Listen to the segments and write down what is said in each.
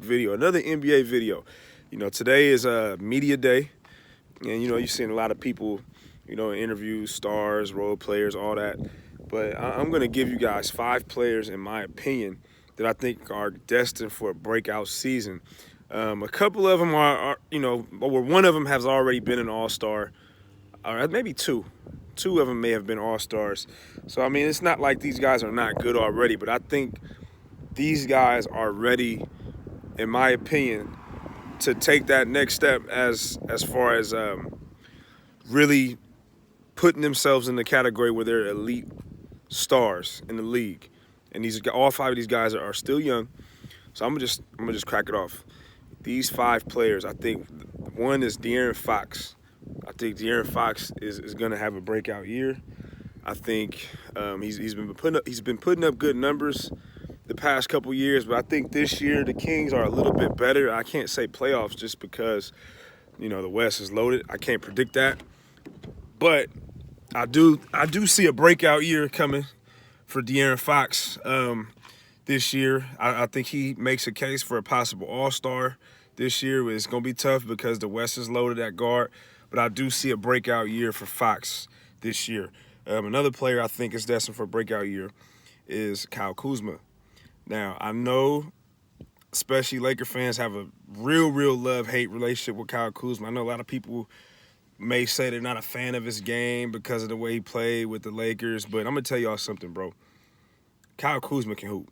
video, another NBA video. Today is media day, and you're seeing a lot of people, interview stars, role players, all that. But I'm going to give you guys 5 players, in my opinion, that I think are destined for a breakout season. A couple of them are, or one of them has already been an all-star, or maybe two. Two of them may have been all-stars. So, I mean, it's not like these guys are not good already, but I think these guys are ready, in my opinion, to take that next step as far as really putting themselves in the category where they're elite stars in the league. And all 5 of these guys are still young. So I'm gonna just crack it off. These 5 players, I think one is De'Aaron Fox. I think De'Aaron Fox is gonna have a breakout year. I think he's been putting up good numbers the past couple years, but I think this year the Kings are a little bit better. I can't say playoffs just because the West is loaded. I can't predict that, but I do see a breakout year coming for De'Aaron Fox this year. I think he makes a case for a possible all-star this year. It's going to be tough because the West is loaded at guard, but I do see a breakout year for Fox this year. Another player I think is destined for a breakout year is Kyle Kuzma. Now, I know especially Laker fans have a real love-hate relationship with Kyle Kuzma. I know a lot of people may say they're not a fan of his game because of the way he played with the Lakers, but I'm going to tell y'all something, bro. Kyle Kuzma can hoop.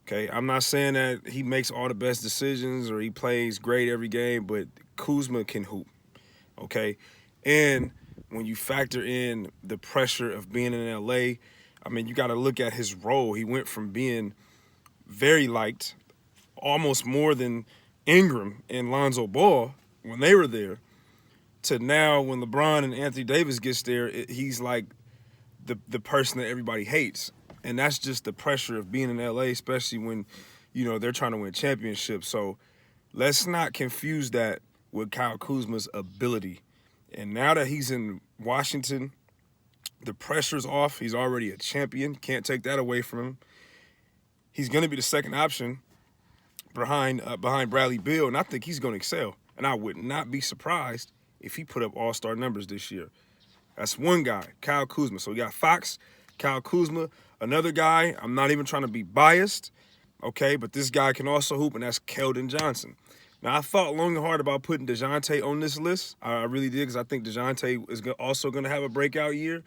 Okay, I'm not saying that he makes all the best decisions or he plays great every game, but Kuzma can hoop. Okay, and when you factor in the pressure of being in LA, I mean, you got to look at his role. He went from being very liked, almost more than Ingram and Lonzo Ball when they were there, to now when LeBron and Anthony Davis gets there, he's like the person that everybody hates. And that's just the pressure of being in LA, especially when, they're trying to win championships. So let's not confuse that with Kyle Kuzma's ability. And now that he's in Washington, the pressure's off. He's already a champion. Can't take that away from him. He's going to be the second option behind Bradley Beal, and I think he's going to excel. And I would not be surprised if he put up all-star numbers this year. That's one guy, Kyle Kuzma. So we got Fox, Kyle Kuzma. Another guy, I'm not even trying to be biased, okay, but this guy can also hoop, and that's Keldon Johnson. Now, I thought long and hard about putting DeJounte on this list. I really did, because I think DeJounte is also going to have a breakout year.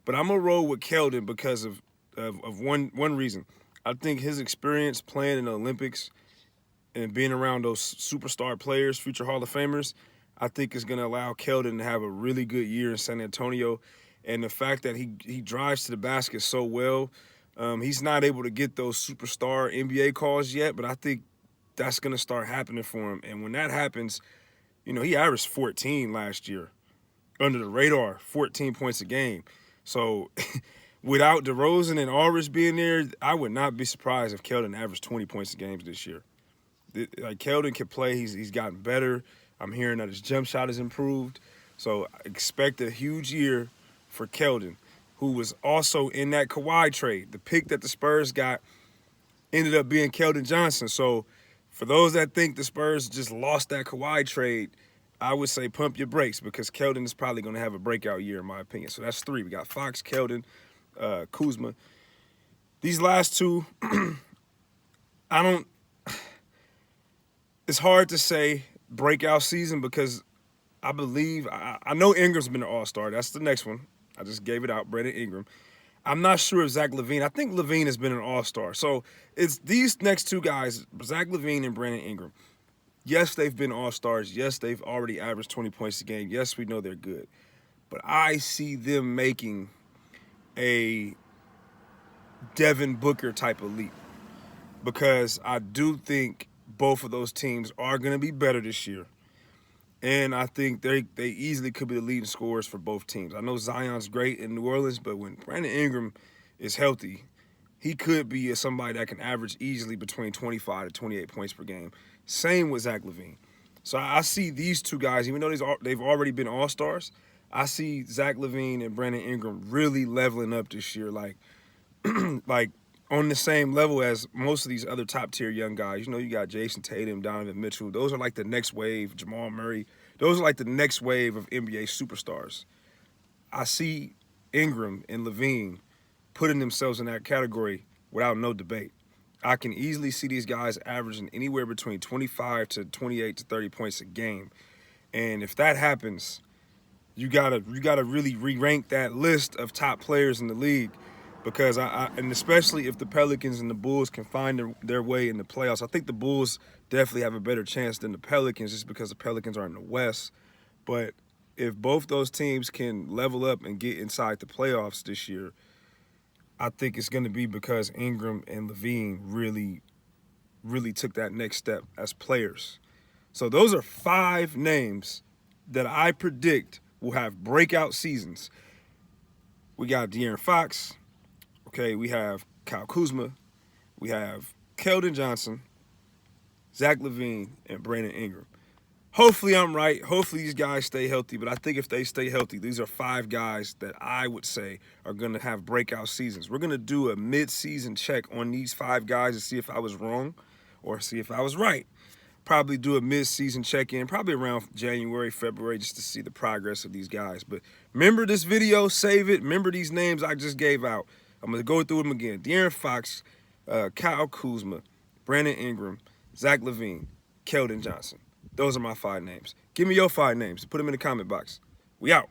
But I'm going to roll with Keldon because of one reason. I think his experience playing in the Olympics and being around those superstar players, future Hall of Famers, I think is going to allow Keldon to have a really good year in San Antonio. And the fact that he drives to the basket so well, he's not able to get those superstar NBA calls yet, but I think that's going to start happening for him. And when that happens, he averaged 14 last year. Under the radar, 14 points a game. So without DeRozan and Aldridge being there, I would not be surprised if Keldon averaged 20 points a game this year. Like, Keldon can play. He's gotten better. I'm hearing that his jump shot has improved. So I expect a huge year for Keldon, who was also in that Kawhi trade. The pick that the Spurs got ended up being Keldon Johnson. So for those that think the Spurs just lost that Kawhi trade, I would say pump your brakes, because Keldon is probably going to have a breakout year, in my opinion. So that's 3. We got Fox, Keldon, Kuzma. These last 2, it's hard to say breakout season, because I know Ingram's been an all-star. That's the next one. I just gave it out, Brandon Ingram. I'm not sure if Zach LaVine. I think LaVine has been an all-star. So it's these next 2 guys, Zach LaVine and Brandon Ingram. Yes, they've been all-stars. Yes, they've already averaged 20 points a game. Yes, we know they're good. But I see them making a Devin Booker type of leap, because I do think both of those teams are going to be better this year. And I think they easily could be the leading scorers for both teams. I know Zion's great in New Orleans, but when Brandon Ingram is healthy, he could be somebody that can average easily between 25 to 28 points per game. Same with Zach LaVine. So I see these 2 guys, even though they've already been all-stars, I see Zach LaVine and Brandon Ingram really leveling up this year. Like on the same level as most of these other top tier young guys. You know, you got Jason Tatum, Donovan Mitchell. Those are like the next wave. Jamal Murray. Those are like the next wave of NBA superstars. I see Ingram and Levine putting themselves in that category without no debate. I can easily see these guys averaging anywhere between 25 to 28 to 30 points a game. And if that happens, you gotta really re-rank that list of top players in the league, because and especially if the Pelicans and the Bulls can find their way in the playoffs. I think the Bulls definitely have a better chance than the Pelicans just because the Pelicans are in the West. But if both those teams can level up and get inside the playoffs this year, I think it's going to be because Ingram and Levine really took that next step as players. So those are 5 names that I predict will have breakout seasons. We got De'Aaron Fox. Okay, we have Kyle Kuzma. We have Keldon Johnson, Zach LaVine, and Brandon Ingram. Hopefully I'm right. Hopefully these guys stay healthy. But I think if they stay healthy, these are 5 guys that I would say are going to have breakout seasons. We're going to do a mid-season check on these 5 guys to see if I was wrong or see if I was right. Probably do a mid-season check-in, probably around January, February, just to see the progress of these guys. But remember this video, save it. Remember these names I just gave out. I'm going to go through them again. De'Aaron Fox, Kyle Kuzma, Brandon Ingram, Zach LaVine, Keldon Johnson. Those are my 5 names. Give me your 5 names. Put them in the comment box. We out.